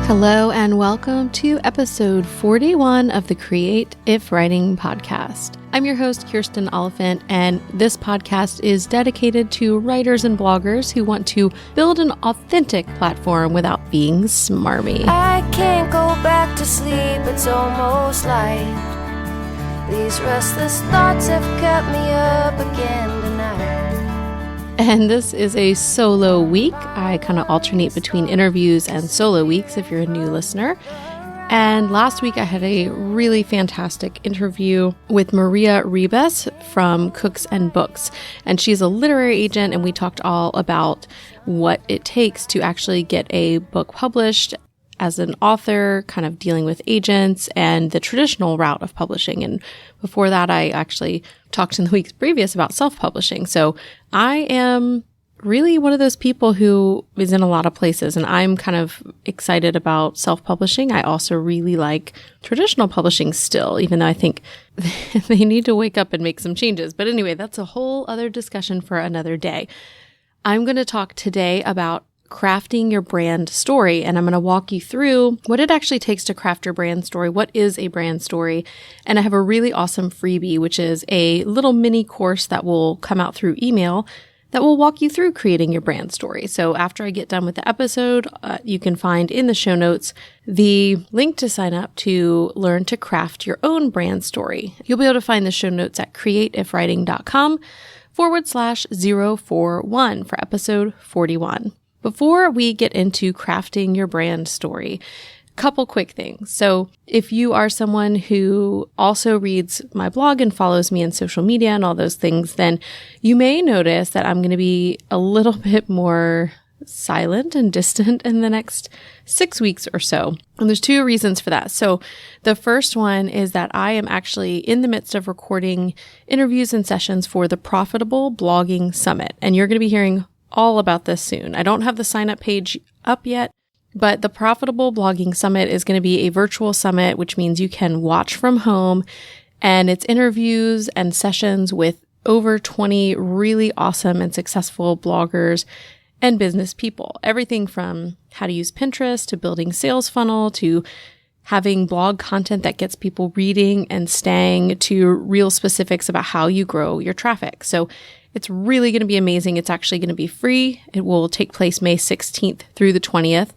Hello and welcome to episode 41 of the Create If Writing podcast. I'm your host, Kirsten Oliphant, and this podcast is dedicated to writers and bloggers who want to build an authentic platform without being smarmy. I can't go back to sleep, it's almost light. These restless thoughts have kept me up again tonight. And this is a solo week. I kind of alternate between interviews and solo weeks if you're a new listener. And last week I had a really fantastic interview with Maria Ribas from Cooks and Books. And she's a literary agent, and we talked all about what it takes to actually get a book published as an author, kind of dealing with agents and the traditional route of publishing. And before that, I actually talked in the weeks previous about self-publishing. So I am really one of those people who is in a lot of places, and I'm kind of excited about self-publishing. I also really like traditional publishing still, even though I think they need to wake up and make some changes. But anyway, that's a whole other discussion for another day. I'm going to talk today about crafting your brand story, and I'm going to walk you through what it actually takes to craft your brand story. What is a brand story? And I have a really awesome freebie, which is a little mini course that will come out through email that will walk you through creating your brand story. So after I get done with the episode, you can find in the show notes the link to sign up to learn to craft your own brand story. You'll be able to find the show notes at createifwriting.com/041 for episode 41. Before we get into crafting your brand story, a couple quick things. So if you are someone who also reads my blog and follows me on social media and all those things, then you may notice that I'm going to be a little bit more silent and distant in the next 6 weeks or so. And there's two reasons for that. So the first one is that I am actually in the midst of recording interviews and sessions for the Profitable Blogging Summit. And you're going to be hearing all about this soon. I don't have the sign up page up yet, but the Profitable Blogging Summit is going to be a virtual summit, which means you can watch from home, and it's interviews and sessions with over 20 really awesome and successful bloggers and business people. Everything from how to use Pinterest to building sales funnel to having blog content that gets people reading and staying to real specifics about how you grow your traffic. So it's really going to be amazing. It's actually going to be free. It will take place May 16th through the 20th.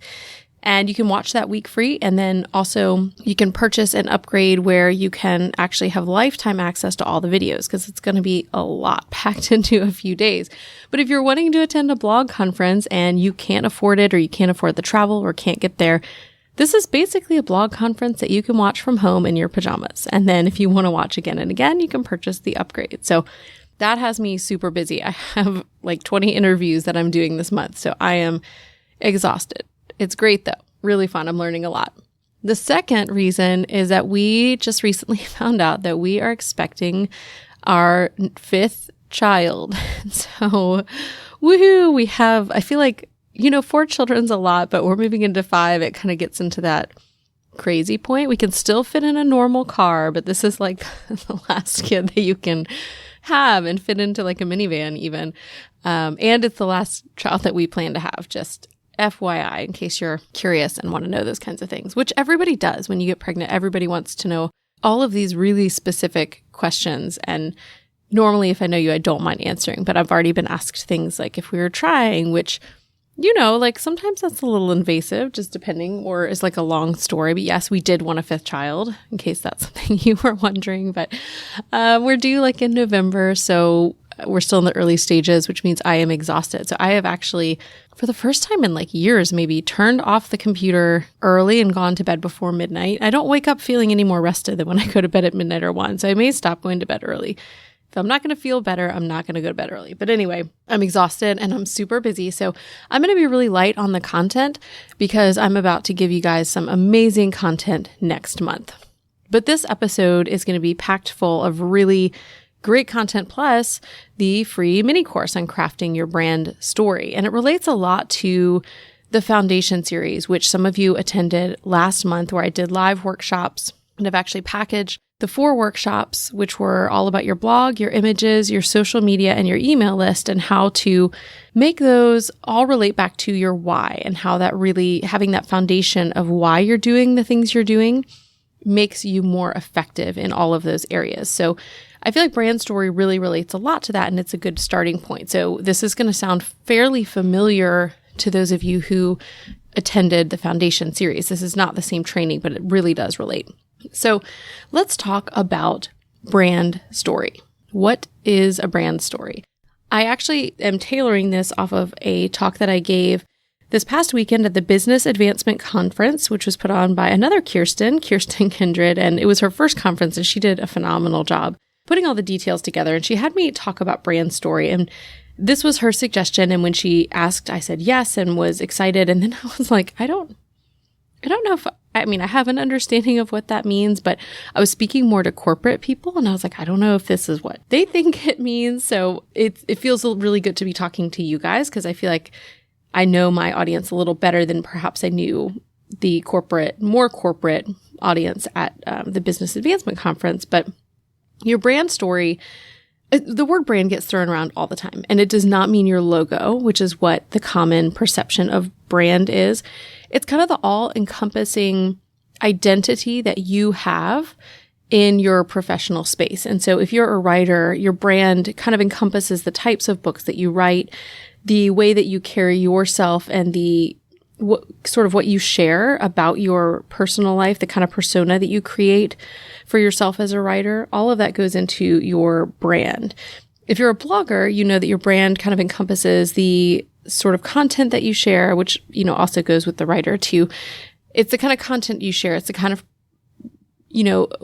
And you can watch that week free. And then also you can purchase an upgrade where you can actually have lifetime access to all the videos, because it's going to be a lot packed into a few days. But if you're wanting to attend a blog conference and you can't afford it, or you can't afford the travel or can't get there, this is basically a blog conference that you can watch from home in your pajamas. And then if you want to watch again and again, you can purchase the upgrade. So that has me super busy. I have like 20 interviews that I'm doing this month, so I am exhausted. It's great though. Really fun. I'm learning a lot. The second reason is that we just recently found out that we are expecting our 5th child. So, woohoo! We have, I feel like, 4 children's a lot, but we're moving into 5. It kind of gets into that crazy point. We can still fit in a normal car, but this is like the last kid that you can have and fit into like a minivan even. And it's the last child that we plan to have, just FYI, in case you're curious and want to know those kinds of things, which everybody does when you get pregnant. Everybody wants to know all of these really specific questions. And normally if I know you, I don't mind answering, but I've already been asked things like if we were trying, which, like sometimes that's a little invasive, just depending, or is like a long story. But yes, we did want a 5th child, in case that's something you were wondering. But we're due like in November, so we're still in the early stages, which means I am exhausted. So I have actually, for the first time in like years, maybe turned off the computer early and gone to bed before midnight. I don't wake up feeling any more rested than when I go to bed at midnight or 1. So I may stop going to bed early. If I'm not going to feel better, I'm not going to go to bed early. But anyway, I'm exhausted and I'm super busy. So I'm going to be really light on the content because I'm about to give you guys some amazing content next month. But this episode is going to be packed full of really great content, plus the free mini course on crafting your brand story. And it relates a lot to the foundation series, which some of you attended last month, where I did live workshops And I've actually packaged the 4 workshops, which were all about your blog, your images, your social media, and your email list, and how to make those all relate back to your why, and how that really, having that foundation of why you're doing the things you're doing makes you more effective in all of those areas. So I feel like brand story really relates a lot to that, and it's a good starting point. So this is going to sound fairly familiar to those of you who attended the foundation series. This is not the same training, but it really does relate. So let's talk about brand story. What is a brand story? I actually am tailoring this off of a talk that I gave this past weekend at the Business Advancement Conference, which was put on by another Kirsten Kindred, and it was her first conference, and she did a phenomenal job putting all the details together. And she had me talk about brand story, and this was her suggestion. And when she asked, I said yes and was excited. And then I was like, I don't know if, I have an understanding of what that means, but I was speaking more to corporate people, and I was like, I don't know if this is what they think it means. So it feels really good to be talking to you guys, because I feel like I know my audience a little better than perhaps I knew the more corporate audience at the Business Advancement Conference. But your brand story, the word brand gets thrown around all the time, and it does not mean your logo, which is what the common perception of brand is. It's kind of the all-encompassing identity that you have in your professional space. And so if you're a writer, your brand kind of encompasses the types of books that you write, the way that you carry yourself, and what you share about your personal life, the kind of persona that you create for yourself as a writer. All of that goes into your brand. If you're a blogger, you know that your brand kind of encompasses the sort of content that you share, which, also goes with the writer too. It's the kind of content you share. It's the kind of,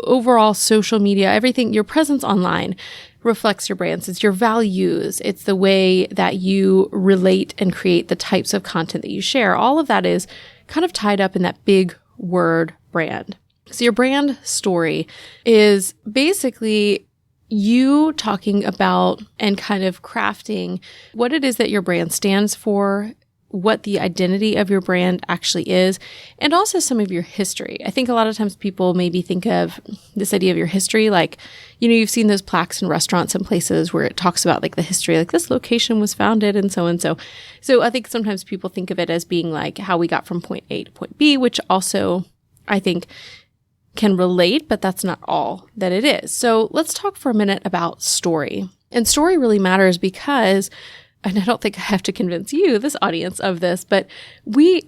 overall social media, everything, your presence online reflects your brands. It's your values. It's the way that you relate and create the types of content that you share. All of that is kind of tied up in that big word brand. So your brand story is basically you talking about and kind of crafting what it is that your brand stands for, what the identity of your brand actually is, and also some of your history. I think a lot of times people maybe think of this idea of your history, like, you've seen those plaques in restaurants and places where it talks about like the history, like this location was founded and so and so. So I think sometimes people think of it as being like how we got from point A to point B, which also I think can relate, but that's not all that it is. So let's talk for a minute about story. And story really matters because, and I don't think I have to convince you, this audience, of this, but we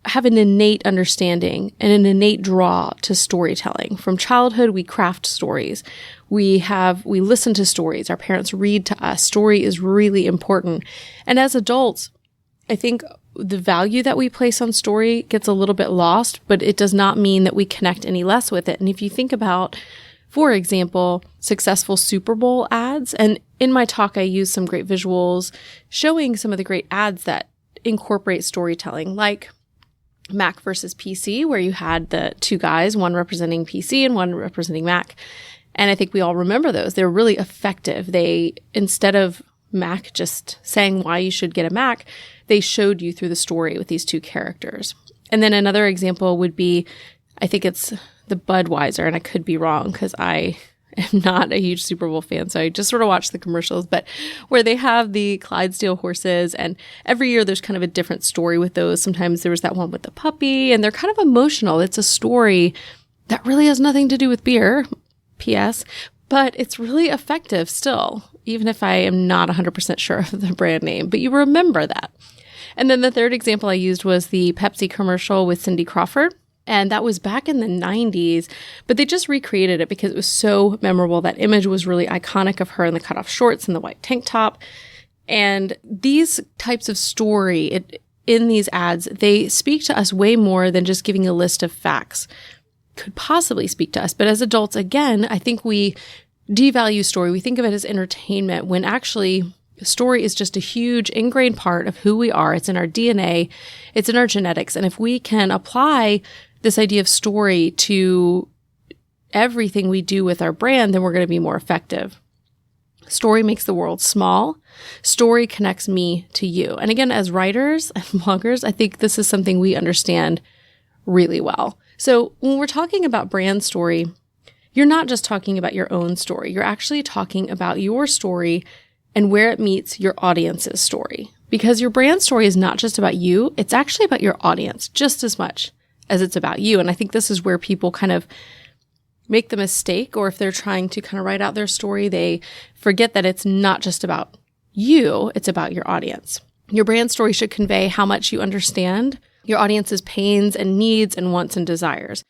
have an innate understanding and an innate draw to storytelling. From childhood, we craft stories. We listen to stories. Our parents read to us. Story is really important. And as adults, I think the value that we place on story gets a little bit lost, but it does not mean that we connect any less with it. And if you think about, for example, successful Super Bowl ads, and in my talk, I use some great visuals showing some of the great ads that incorporate storytelling, like Mac versus PC, where you had the two guys, one representing PC and one representing Mac. And I think we all remember those. They're really effective. They, instead of Mac just saying why you should get a Mac, they showed you through the story with these two characters. And then another example would be, I think it's the Budweiser, and I could be wrong because I am not a huge Super Bowl fan, so I just sort of watch the commercials, but where they have the Clydesdale horses, and every year there's kind of a different story with those. Sometimes there was that one with the puppy, and they're kind of emotional. It's a story that really has nothing to do with beer, P.S., but it's really effective still, even if I am not 100% sure of the brand name, but you remember that. And then the third example I used was the Pepsi commercial with Cindy Crawford. And that was back in the 90s, but they just recreated it because it was so memorable. That image was really iconic of her in the cutoff shorts and the white tank top. And these types of story in these ads, they speak to us way more than just giving a list of facts could possibly speak to us. But as adults, again, I think we devalue story. We think of it as entertainment when actually story is just a huge ingrained part of who we are. It's in our DNA. It's in our genetics. And if we can apply this idea of story to everything we do with our brand, then we're going to be more effective. Story makes the world small. Story connects me to you. And again, as writers and bloggers, I think this is something we understand really well. So when we're talking about brand story, you're not just talking about your own story. You're actually talking about your story and where it meets your audience's story. Because your brand story is not just about you, it's actually about your audience just as much as it's about you. And I think this is where people kind of make the mistake, or if they're trying to kind of write out their story, they forget that it's not just about you, it's about your audience. Your brand story should convey how much you understand your audience's pains and needs and wants and desires.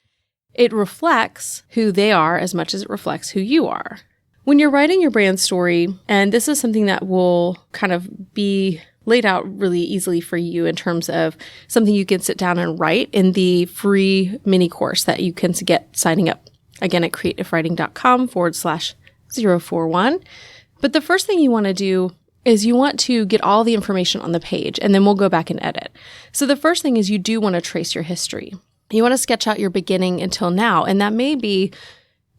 It reflects who they are as much as it reflects who you are. When you're writing your brand story, and this is something that will kind of be laid out really easily for you in terms of something you can sit down and write in the free mini course that you can get signing up, again, at creativewriting.com/041. But the first thing you want to do is you want to get all the information on the page, and then we'll go back and edit. So the first thing is you do want to trace your history. You want to sketch out your beginning until now, and that may be,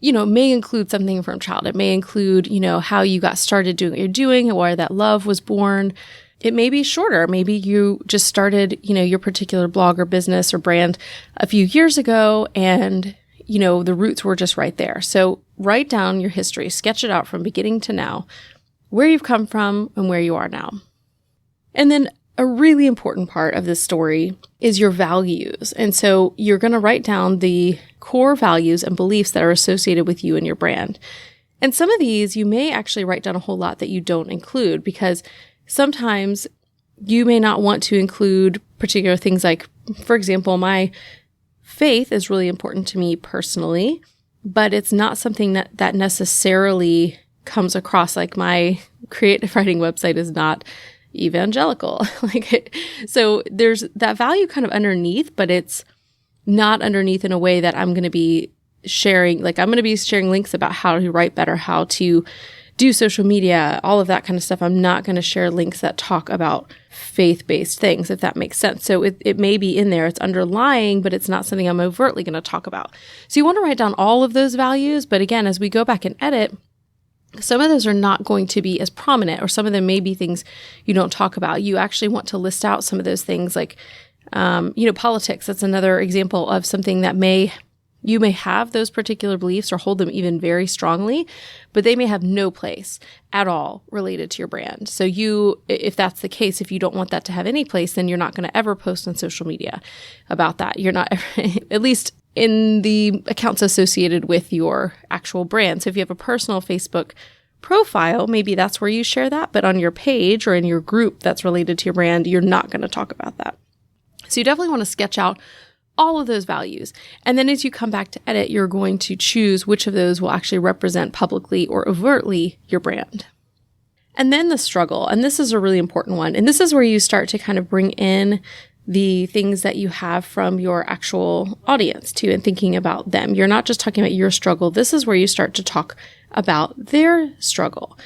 may include something from childhood. It may include, how you got started doing what you're doing and where that love was born. It may be shorter. Maybe you just started, your particular blog or business or brand a few years ago, and, the roots were just right there. So write down your history, sketch it out from beginning to now, where you've come from and where you are now. And then a really important part of this story is your values. And so you're going to write down the core values and beliefs that are associated with you and your brand. And some of these you may actually write down a whole lot that you don't include, because sometimes you may not want to include particular things like, for example, my faith is really important to me personally, but it's not something that necessarily comes across. Like, my creative writing website is not evangelical. So there's that value kind of underneath, but it's not underneath in a way that I'm going to be sharing. Like, I'm going to be sharing links about how to write better, how to do social media, all of that kind of stuff. I'm not going to share links that talk about faith-based things, if that makes sense. So it may be in there, it's underlying, but it's not something I'm overtly going to talk about. So you want to write down all of those values. But again, as we go back and edit, some of those are not going to be as prominent, or some of them may be things you don't talk about. You actually want to list out some of those things, like, politics. That's another example of something that you may have those particular beliefs or hold them even very strongly, but they may have no place at all related to your brand. So if that's the case, if you don't want that to have any place, then you're not going to ever post on social media about that. You're not, at least in the accounts associated with your actual brand. So if you have a personal Facebook profile, maybe that's where you share that, but on your page or in your group that's related to your brand, you're not going to talk about that. So you definitely want to sketch out all of those values. And then as you come back to edit, you're going to choose which of those will actually represent publicly or overtly your brand. And then the struggle. And this is a really important one. And this is where you start to kind of bring in the things that you have from your actual audience too, and thinking about them. You're not just talking about your struggle. This is where you start to talk about their struggle.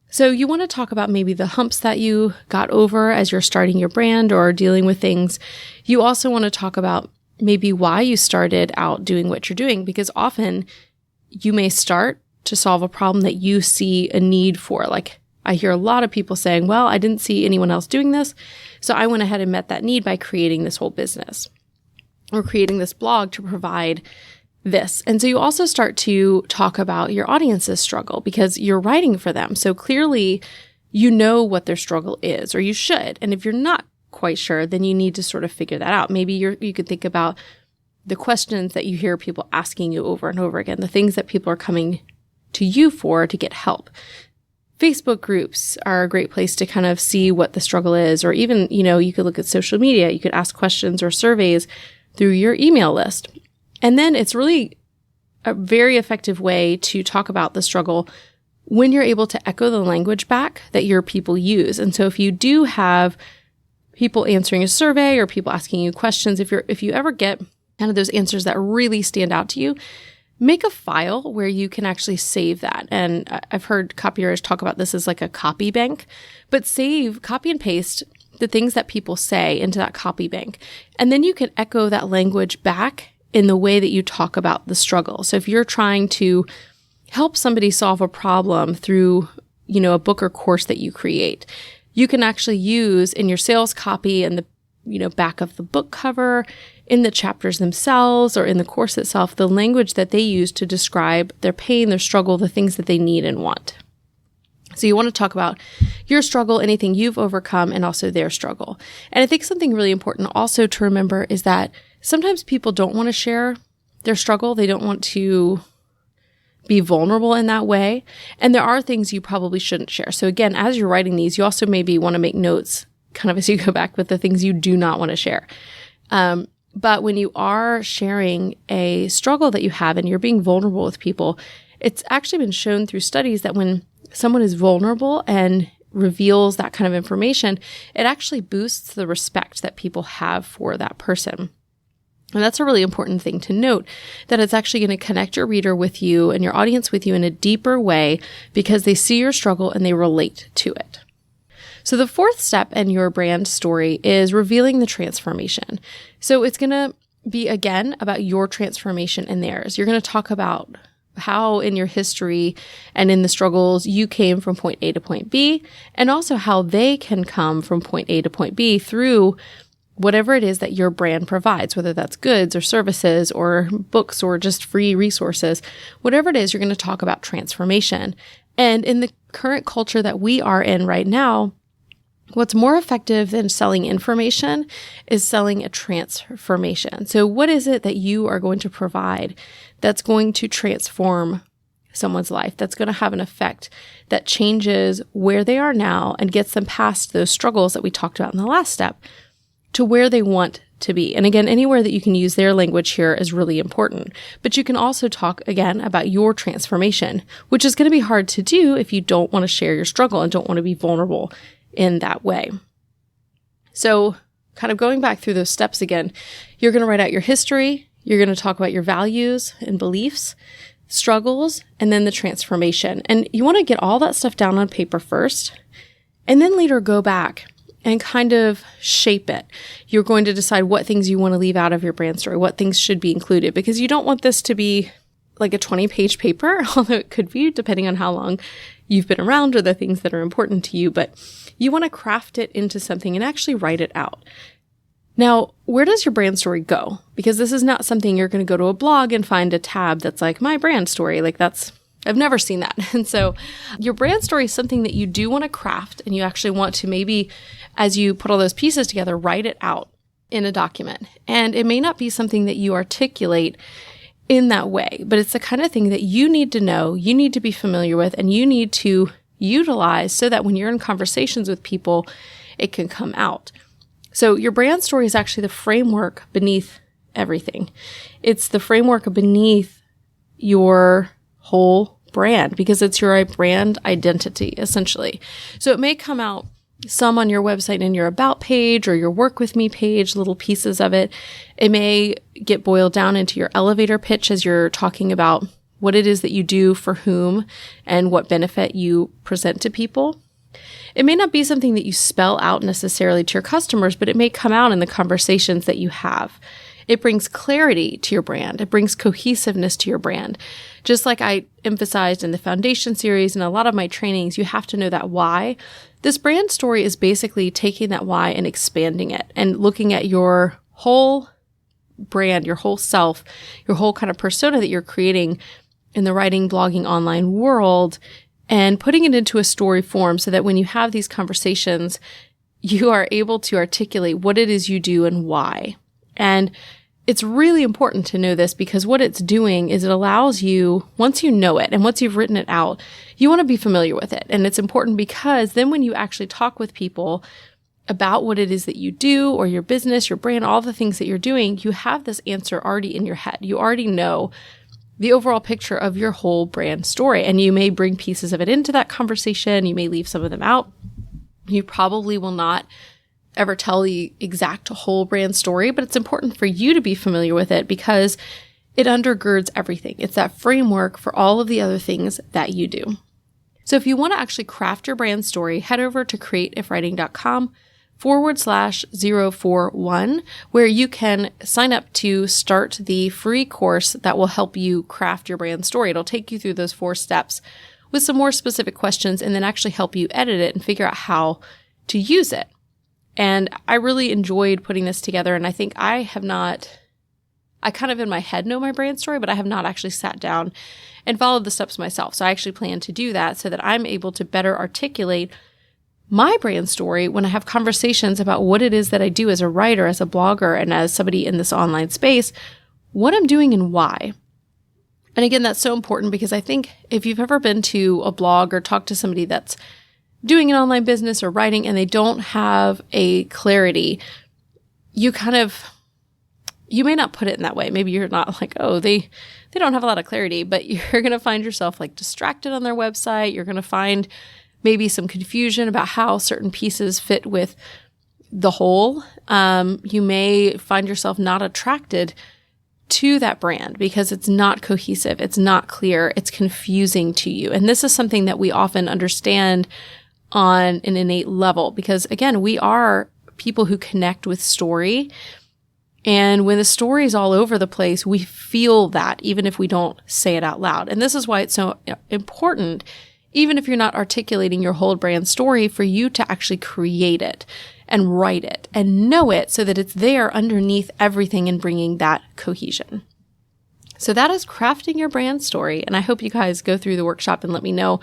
So you want to talk about maybe the humps that you got over as you're starting your brand or dealing with things. You also want to talk about maybe why you started out doing what you're doing, because often you may start to solve a problem that you see a need for. Like, I hear a lot of people saying, well, I didn't see anyone else doing this, so I went ahead and met that need by creating this whole business or creating this blog to provide this. And so you also start to talk about your audience's struggle because you're writing for them. So clearly you know what their struggle is, or you should. And if you're not quite sure, then you need to sort of figure that out. Maybe you could think about the questions that you hear people asking you over and over again, the things that people are coming to you for to get help. Facebook groups are a great place to kind of see what the struggle is, or even, you could look at social media. You could ask questions or surveys through your email list. And then it's really a very effective way to talk about the struggle when you're able to echo the language back that your people use. And so if you do have people answering a survey or people asking you questions, if you ever get kind of those answers that really stand out to you, make a file where you can actually save that. And I've heard copywriters talk about this as like a copy bank, but copy and paste the things that people say into that copy bank. And then you can echo that language back in the way that you talk about the struggle. So if you're trying to help somebody solve a problem through, a book or course that you create, you can actually use in your sales copy and the back of the book cover in the chapters themselves or in the course itself, the language that they use to describe their pain, their struggle, the things that they need and want. So you want to talk about your struggle, anything you've overcome, and also their struggle. And I think something really important also to remember is that sometimes people don't want to share their struggle. They don't want to be vulnerable in that way. And there are things you probably shouldn't share. So again, as you're writing these, you also maybe want to make notes kind of as you go back with the things you do not want to share. But when you are sharing a struggle that you have and you're being vulnerable with people, it's actually been shown through studies that when someone is vulnerable and reveals that kind of information, it actually boosts the respect that people have for that person. And that's a really important thing to note, that it's actually going to connect your reader with you and your audience with you in a deeper way because they see your struggle and they relate to it. So the fourth step in your brand story is revealing the transformation. So it's going to be, again, about your transformation and theirs. You're going to talk about how in your history and in the struggles you came from point A to point B, and also how they can come from point A to point B through whatever it is that your brand provides, whether that's goods or services or books or just free resources. Whatever it is, you're going to talk about transformation. And in the current culture that we are in right now, what's more effective than selling information is selling a transformation. So what is it that you are going to provide that's going to transform someone's life, that's going to have an effect that changes where they are now and gets them past those struggles that we talked about in the last step to where they want to be? And again, anywhere that you can use their language here is really important. But you can also talk again about your transformation, which is going to be hard to do if you don't want to share your struggle and don't want to be vulnerable in that way. So kind of going back through those steps again, you're going to write out your history, you're going to talk about your values and beliefs, struggles, and then the transformation. And you want to get all that stuff down on paper first, and then later go back and kind of shape it. You're going to decide what things you want to leave out of your brand story, what things should be included, because you don't want this to be like a 20-page paper, although it could be depending on how long you've been around or the things that are important to you, but you want to craft it into something and actually write it out. Now, where does your brand story go? Because this is not something you're going to go to a blog and find a tab that's like my brand story. I've never seen that. And so your brand story is something that you do want to craft, and you actually want to maybe, as you put all those pieces together, write it out in a document. And it may not be something that you articulate in that way, but it's the kind of thing that you need to know, you need to be familiar with, and you need to utilize so that when you're in conversations with people, it can come out. So your brand story is actually the framework beneath everything. It's the framework beneath your whole brand, because it's your brand identity, essentially. So it may come out some on your website in your about page or your work with me page, little pieces of it. It may get boiled down into your elevator pitch as you're talking about what it is that you do for whom and what benefit you present to people. It may not be something that you spell out necessarily to your customers, but it may come out in the conversations that you have. It brings clarity to your brand. It brings cohesiveness to your brand. Just like I emphasized in the foundation series and a lot of my trainings, you have to know that why. This brand story is basically taking that why and expanding it and looking at your whole brand, your whole self, your whole kind of persona that you're creating in the writing, blogging, online world, and putting it into a story form so that when you have these conversations, you are able to articulate what it is you do and why. And it's really important to know this, because what it's doing is it allows you, once you know it and once you've written it out, you want to be familiar with it. And it's important because then when you actually talk with people about what it is that you do or your business, your brand, all the things that you're doing, you have this answer already in your head. You already know the overall picture of your whole brand story. And you may bring pieces of it into that conversation. You may leave some of them out. You probably will not ever tell the exact whole brand story, but it's important for you to be familiar with it because it undergirds everything. It's that framework for all of the other things that you do. So if you want to actually craft your brand story, head over to createifwriting.com/041, where you can sign up to start the free course that will help you craft your brand story. It'll take you through those 4 steps with some more specific questions and then actually help you edit it and figure out how to use it. And I really enjoyed putting this together. And I think I kind of in my head know my brand story, but I have not actually sat down and followed the steps myself. So I actually plan to do that so that I'm able to better articulate my brand story when I have conversations about what it is that I do as a writer, as a blogger, and as somebody in this online space, what I'm doing and why. And again, that's so important because I think if you've ever been to a blog or talked to somebody that's doing an online business or writing and they don't have a clarity, you may not put it in that way. Maybe you're not like, oh, they don't have a lot of clarity, but you're going to find yourself like distracted on their website. You're going to find maybe some confusion about how certain pieces fit with the whole. You may find yourself not attracted to that brand because it's not cohesive. It's not clear. It's confusing to you. And this is something that we often understand on an innate level because, again, we are people who connect with story. And when the story is all over the place, we feel that even if we don't say it out loud. And this is why it's so important, even if you're not articulating your whole brand story, for you to actually create it and write it and know it so that it's there underneath everything and bringing that cohesion. So that is crafting your brand story. And I hope you guys go through the workshop and let me know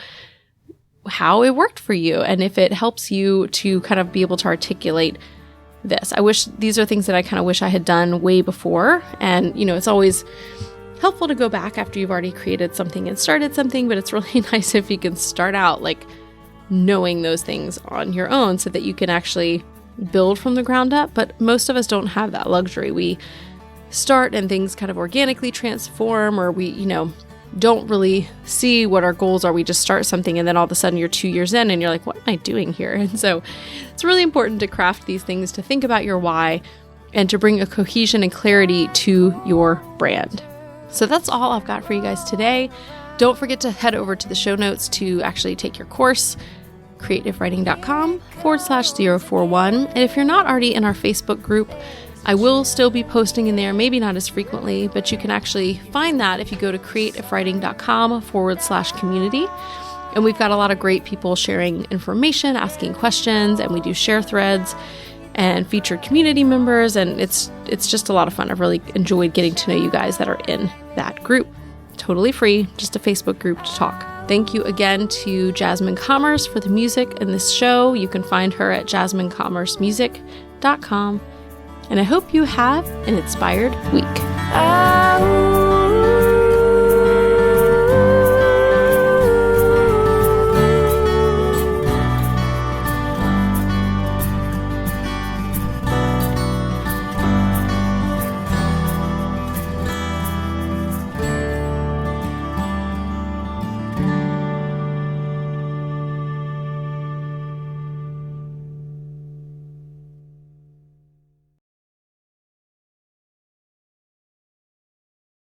how it worked for you and if it helps you to kind of be able to articulate this. I wish these are things that I kind of wish I had done way before. And, it's always helpful to go back after you've already created something and started something, but it's really nice if you can start out like knowing those things on your own so that you can actually build from the ground up. But most of us don't have that luxury. We start and things kind of organically transform, or we, don't really see what our goals are. We just start something and then all of a sudden you're 2 years in and you're like, what am I doing here? And so it's really important to craft these things, to think about your why and to bring a cohesion and clarity to your brand. So that's all I've got for you guys today. Don't forget to head over to the show notes to actually take your course, creativewriting.com/041. And if you're not already in our Facebook group, I will still be posting in there, maybe not as frequently, but you can actually find that if you go to creativewriting.com/community. And we've got a lot of great people sharing information, asking questions, and we do share threads and featured community members. And it's just a lot of fun. I've really enjoyed getting to know you guys that are in that group. Totally free, just a Facebook group to talk. Thank you again to Jasmine Commerce for the music in this show. You can find her at jasminecommercemusic.com. And I hope you have an inspired week.